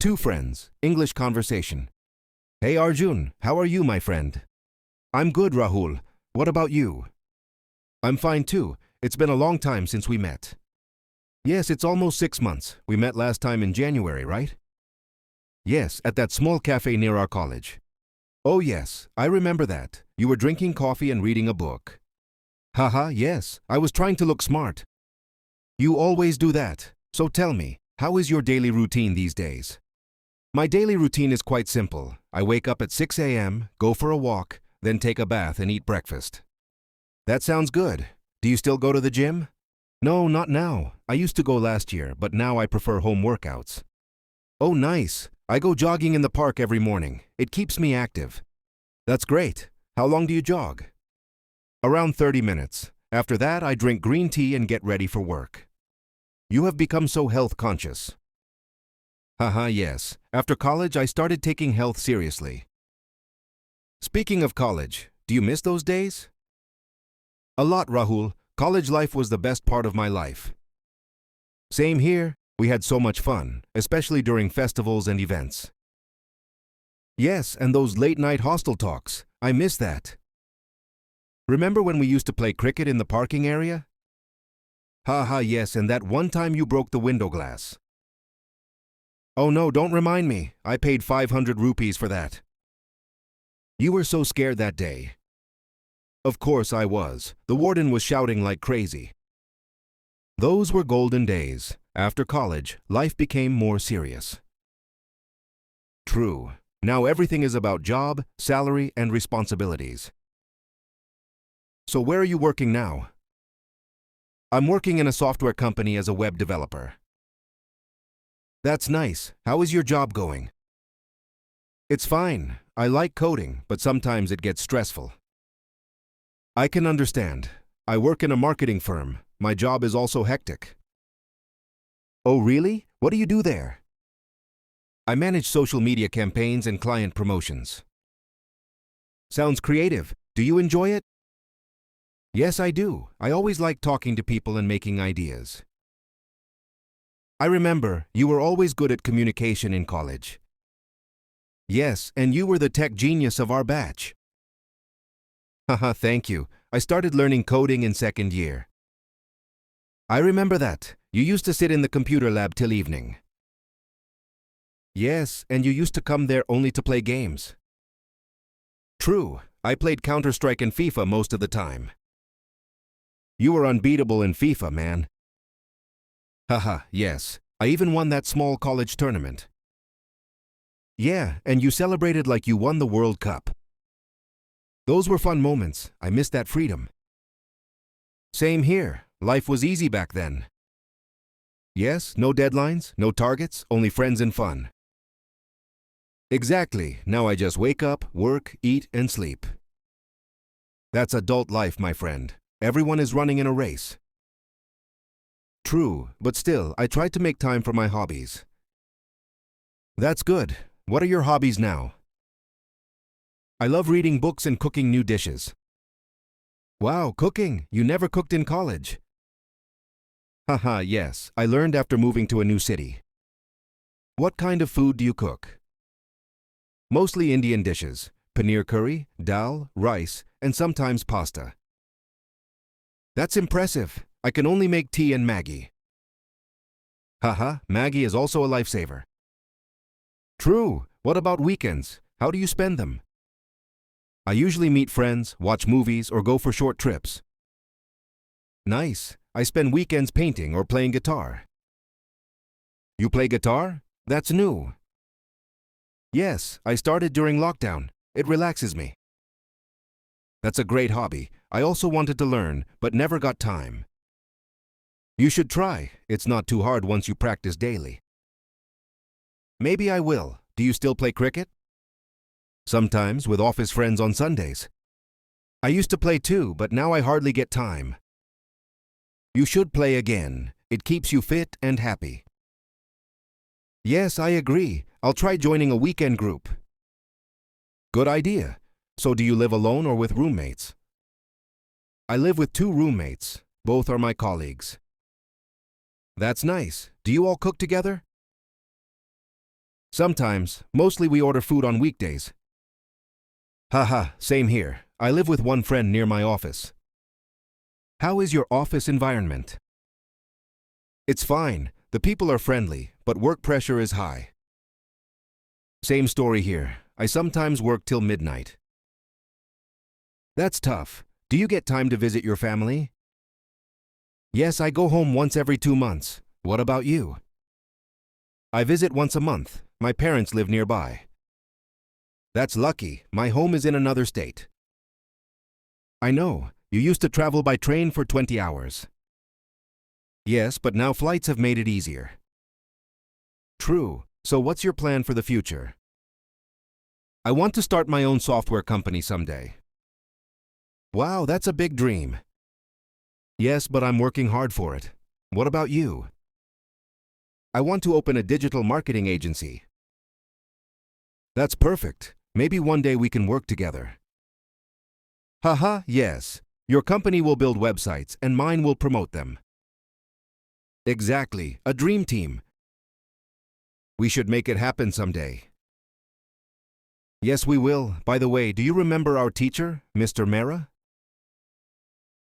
Two friends, English conversation. Hey Arjun, how are you, my friend? I'm good, Rahul. What about you? I'm fine too. It's been a long time since we met. Yes, it's almost 6 months. We met last time in January, right? Yes, at that small cafe near our college. Oh yes, I remember that. You were drinking coffee and reading a book. Haha, yes, I was trying to look smart. You always do that. So tell me, how is your daily routine these days? My daily routine is quite simple. I wake up at 6 a.m., go for a walk, then take a bath and eat breakfast. That sounds good. Do you still go to the gym? No, not now. I used to go last year, but now I prefer home workouts. Oh, nice. I go jogging in the park every morning. It keeps me active. That's great. How long do you jog? Around 30 minutes. After that, I drink green tea and get ready for work. You have become so health conscious. Haha, yes. After college, I started taking health seriously. Speaking of college, do you miss those days? A lot, Rahul. College life was the best part of my life. Same here. We had so much fun, especially during festivals and events. Yes, and those late-night hostel talks. I miss that. Remember when we used to play cricket in the parking area? Haha, yes, and that one time you broke the window glass. Oh no, don't remind me. I paid 500 rupees for that. You were so scared that day. Of course I was. The warden was shouting like crazy. Those were golden days. After college, life became more serious. True. Now everything is about job, salary, and responsibilities. So where are you working now? I'm working in a software company as a web developer. That's nice. How is your job going? It's fine. I like coding, but sometimes it gets stressful. I can understand. I work in a marketing firm. My job is also hectic. Oh, really? What do you do there? I manage social media campaigns and client promotions. Sounds creative. Do you enjoy it? Yes, I do. I always like talking to people and making ideas. I remember you were always good at communication in college. Yes, and you were the tech genius of our batch. Haha, thank you. I started learning coding in second year. I remember that. You used to sit in the computer lab till evening. Yes, and you used to come there only to play games. True. I played Counter-Strike and FIFA most of the time. You were unbeatable in FIFA, man. Haha, yes. I even won that small college tournament. Yeah, and you celebrated like you won the World Cup. Those were fun moments. I miss that freedom. Same here. Life was easy back then. Yes, no deadlines, no targets, only friends and fun. Exactly. Now I just wake up, work, eat, and sleep. That's adult life, my friend. Everyone is running in a race. True, but still, I try to make time for my hobbies. That's good. What are your hobbies now? I love reading books and cooking new dishes. Wow, cooking! You never cooked in college. Haha, yes, I learned after moving to a new city. What kind of food do you cook? Mostly Indian dishes, paneer curry, dal, rice, and sometimes pasta. That's impressive. I can only make tea and Maggi. Haha, Maggi is also a lifesaver. True. What about weekends? How do you spend them? I usually meet friends, watch movies, or go for short trips. Nice. I spend weekends painting or playing guitar. You play guitar? That's new. Yes, I started during lockdown. It relaxes me. That's a great hobby. I also wanted to learn, but never got time. You should try. It's not too hard once you practice daily. Maybe I will. Do you still play cricket? Sometimes with office friends on Sundays. I used to play too, but now I hardly get time. You should play again. It keeps you fit and happy. Yes, I agree. I'll try joining a weekend group. Good idea. So do you live alone or with roommates? I live with 2 roommates. Both are my colleagues. That's nice. Do you all cook together? Sometimes, mostly we order food on weekdays. Haha, same here. I live with one friend near my office. How is your office environment? It's fine. The people are friendly, but work pressure is high. Same story here. I sometimes work till midnight. That's tough. Do you get time to visit your family? Yes, I go home once every 2 months. What about you? I visit once a month. My parents live nearby. That's lucky. My home is in another state. I know. You used to travel by train for 20 hours. Yes, but now flights have made it easier. True. So what's your plan for the future? I want to start my own software company someday. Wow, that's a big dream. Yes, but I'm working hard for it. What about you? I want to open a digital marketing agency. That's perfect. Maybe one day we can work together. Haha, yes. Your company will build websites and mine will promote them. Exactly, a dream team. We should make it happen someday. Yes, we will. By the way, do you remember our teacher, Mr. Mera?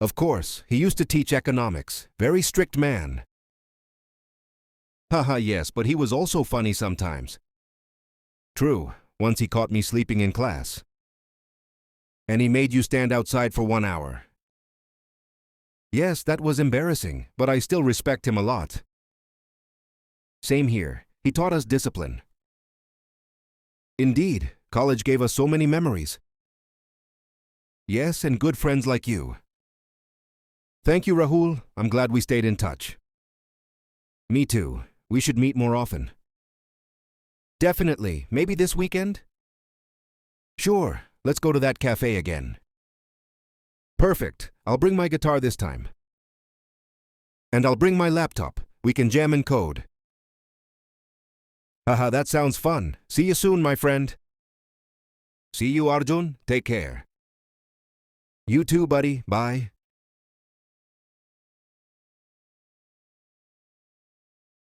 Of course, he used to teach economics. Very strict man. Haha, yes, but he was also funny sometimes. True, once he caught me sleeping in class. And he made you stand outside for 1 hour. Yes, that was embarrassing, but I still respect him a lot. Same here. He taught us discipline. Indeed, college gave us so many memories. Yes, and good friends like you. Thank you, Rahul. I'm glad we stayed in touch. Me too. We should meet more often. Definitely. Maybe this weekend? Sure. Let's go to that cafe again. Perfect. I'll bring my guitar this time. And I'll bring my laptop. We can jam and code. Haha, that sounds fun. See you soon, my friend. See you, Arjun. Take care. You too, buddy. Bye.